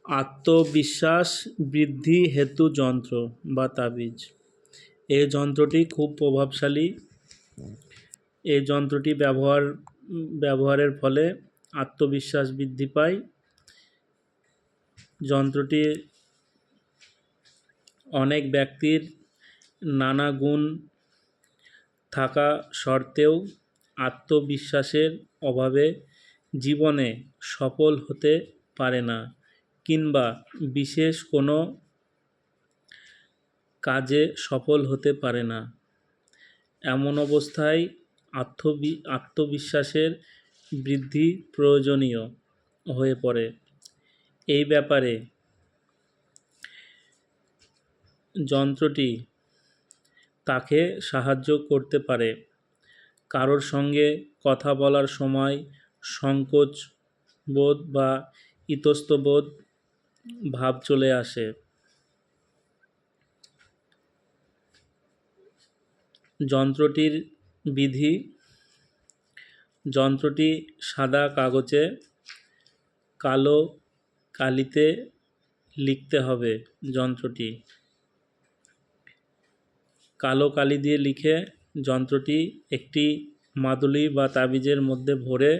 আত্মবিশ্বাস বৃদ্ধি হেতু যন্ত্র বা তাবিজ। এই যন্ত্রটি খুব প্রভাবশালী। এই যন্ত্রটি ব্যবহারের ফলে আত্মবিশ্বাস বৃদ্ধি পায়। যন্ত্রটি অনেক ব্যক্তির নানা গুণ থাকা সত্ত্বেও আত্মবিশ্বাসের অভাবে জীবনে সফল হতে পারে না, কিংবা বিশেষ কোনো কাজে সফল হতে পারে না। এমন অবস্থায় আত্মবিশ্বাসের বৃদ্ধি প্রয়োজনীয় হয়ে পড়ে। এই ব্যাপারে যন্ত্রটি তাকে সাহায্য করতে পারে। কারোর সঙ্গে কথা বলার সময় সংকোচ বোধ বা ইতস্তত ভাব চলে আসে। যন্ত্রটির বিধি: যন্ত্রটি সাদা কাগজে কালো কালিতে লিখতে হবে। যন্ত্রটি কালো কালি দিয়ে লিখে যন্ত্রটি একটি মাদুলি বা তাবিজের মধ্যে ভরে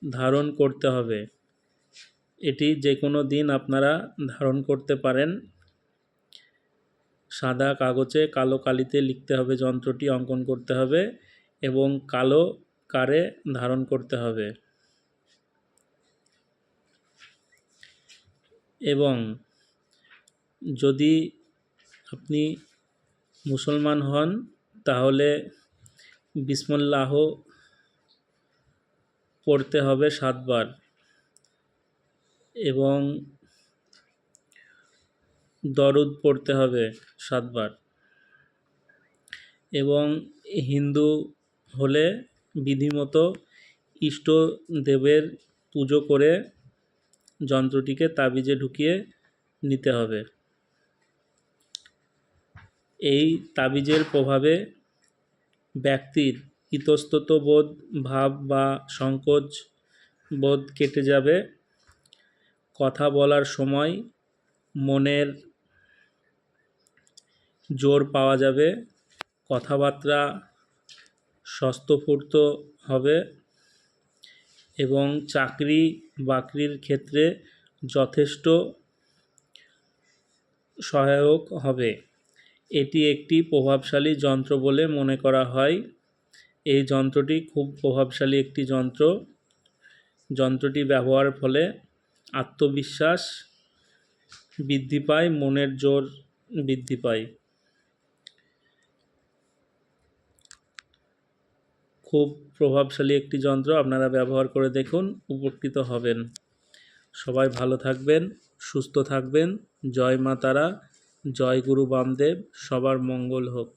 ধারণ করতে হবে। এটি যে কোনো দিন আপনারা ধারণ করতে পারেন। সাদা কাগজে কালো কালিতে লিখতে হবে, যন্ত্রটি অঙ্কন করতে হবে এবং কালো কারে ধারণ করতে হবে। এবং যদি আপনি মুসলমান হন তাহলে বিসমিল্লাহ পড়তে হবে 7 বার এবং দরুদ পড়তে হবে 7 বার। এবং হিন্দু হলে বিধিমতো ইষ্ট দেবের পুজো করে যন্ত্রটিকে তাবিজে ঢুকিয়ে নিতে হবে। এই তাবিজের প্রভাবে ব্যক্তির ইতস্তত বোধ ভাব বা সংকোচ বোধ কেটে যাবে। কথা বলার সময় মনের জোর পাওয়া যাবে। কথাবার্তা স্বস্ফূর্ত হবে এবং চাকরি বাকরির ক্ষেত্রে যথেষ্ট সহায়ক হবে। এটি একটি প্রভাবশালী যন্ত্র বলে মনে করা হয়। এই যন্ত্রটি খুব প্রভাবশালী একটি যন্ত্র। যন্ত্রটি ব্যবহারের ফলে আত্মবিশ্বাস বৃদ্ধি পায়, মনের জোর বৃদ্ধি পায়। খুব প্রভাবশালী একটি যন্ত্র, আপনারা ব্যবহার করে দেখুন, উপকৃত হবেন। সবাই ভালো থাকবেন, সুস্থ থাকবেন। জয় মা তারা, জয় গুরু বামদেব। সবার মঙ্গল হোক।